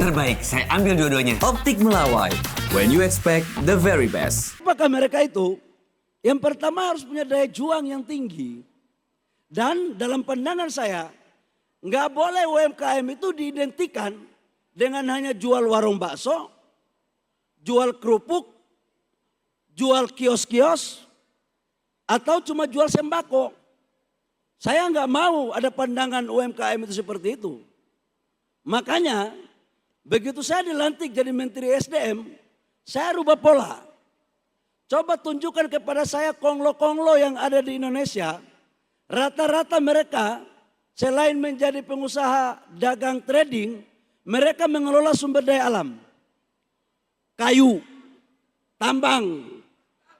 Terbaik, saya ambil dua-duanya. Optik Melawai, when you expect the very best. Apakah mereka itu? Yang pertama harus punya daya juang yang tinggi. Dan dalam pandangan saya, nggak boleh UMKM itu diidentikan dengan hanya jual warung bakso, jual kerupuk, jual kios-kios, atau cuma jual sembako. Saya nggak mau ada pandangan UMKM itu seperti itu. Makanya begitu saya dilantik jadi Menteri SDM, saya rubah pola. Coba tunjukkan kepada saya konglo-konglo yang ada di Indonesia. Rata-rata mereka selain menjadi pengusaha dagang trading, mereka mengelola sumber daya alam. Kayu, tambang,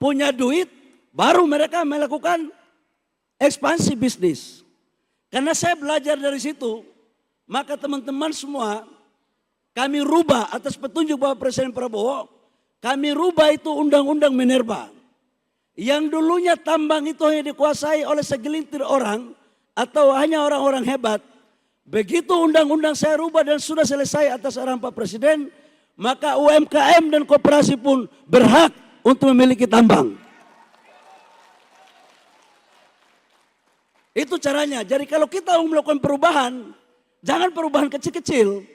punya duit, baru mereka melakukan ekspansi bisnis. Karena saya belajar dari situ, maka teman-teman semua kami rubah atas petunjuk Bapak Presiden Prabowo, kami rubah itu Undang-Undang Minerba. Yang dulunya tambang itu hanya dikuasai oleh segelintir orang atau hanya orang-orang hebat. Begitu undang-undang saya rubah dan sudah selesai atas arahan Pak Presiden, maka UMKM dan koperasi pun berhak untuk memiliki tambang. Itu caranya. Jadi kalau kita mau melakukan perubahan, jangan perubahan kecil-kecil.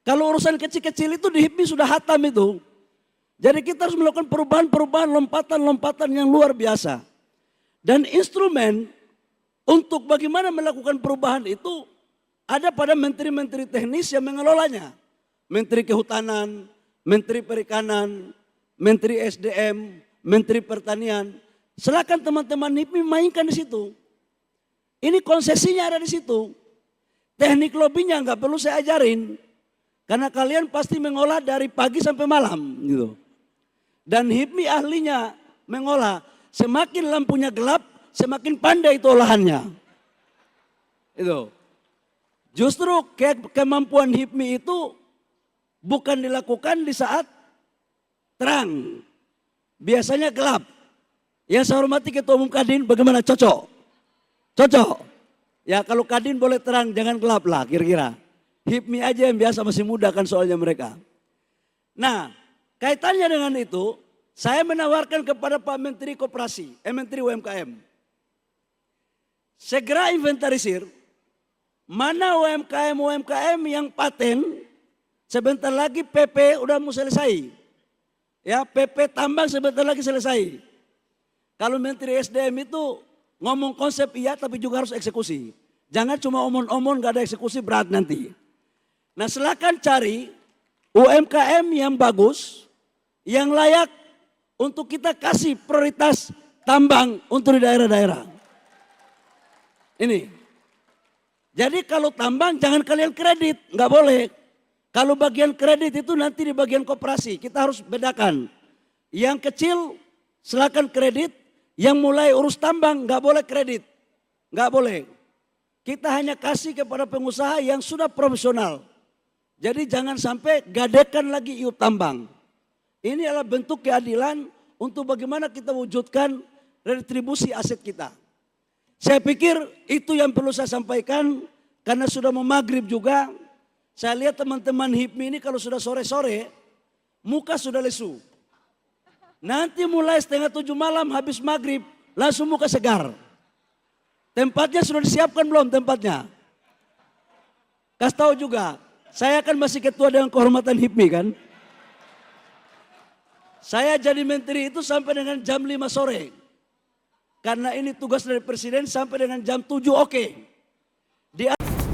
Kalau urusan kecil-kecil itu di HIPMI sudah hatam itu. Jadi kita harus melakukan perubahan-perubahan, lompatan-lompatan yang luar biasa. Dan instrumen untuk bagaimana melakukan perubahan itu ada pada menteri-menteri teknis yang mengelolanya. Menteri Kehutanan, Menteri Perikanan, Menteri SDM, Menteri Pertanian. Silakan teman-teman HIPMI mainkan di situ. Ini konsesinya ada di situ. Teknik lobbynya nggak perlu saya ajarin. Karena kalian pasti mengolah dari pagi sampai malam gitu. Dan HIPMI ahlinya mengolah. Semakin lampunya gelap, semakin pandai itu olahannya. Itu. Justru kemampuan HIPMI itu bukan dilakukan di saat terang. Biasanya gelap. Yang saya hormati Ketua Umum Kadin bagaimana? Cocok? Cocok? Ya kalau Kadin boleh terang, jangan gelap lah kira-kira. HIPMI aja yang biasa masih muda kan soalnya mereka. Nah, kaitannya dengan itu, saya menawarkan kepada Pak Menteri Koperasi, Menteri UMKM. Segera inventarisir mana UMKM yang paten, sebentar lagi PP udah mau selesai. Ya, PP tambang sebentar lagi selesai. Kalau Menteri SDM itu ngomong konsep iya tapi juga harus eksekusi. Jangan cuma omong-omong gak ada eksekusi, berat nanti. Nah silakan cari UMKM yang bagus, yang layak untuk kita kasih prioritas tambang untuk di daerah-daerah. Ini. Jadi kalau tambang jangan kalian kredit, nggak boleh. Kalau bagian kredit itu nanti di bagian koperasi, kita harus bedakan. Yang kecil silakan kredit, yang mulai urus tambang nggak boleh kredit, nggak boleh. Kita hanya kasih kepada pengusaha yang sudah profesional. Jadi jangan sampai gadekan lagi iup tambang. Ini adalah bentuk keadilan untuk bagaimana kita wujudkan retribusi aset kita. Saya pikir itu yang perlu saya sampaikan karena sudah mau maghrib juga. Saya lihat teman-teman HIPMI ini kalau sudah sore-sore muka sudah lesu. Nanti mulai 6:30 malam habis maghrib langsung muka segar. Tempatnya sudah disiapkan belum tempatnya? Kasih tahu juga. Saya kan masih ketua dengan kehormatan HIPMI kan. Saya jadi menteri itu sampai dengan jam 5 sore. Karena ini tugas dari presiden sampai dengan jam 7 oke.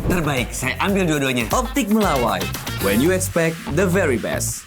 Terbaik, saya ambil dua-duanya. Optik Melawai, when you expect the very best.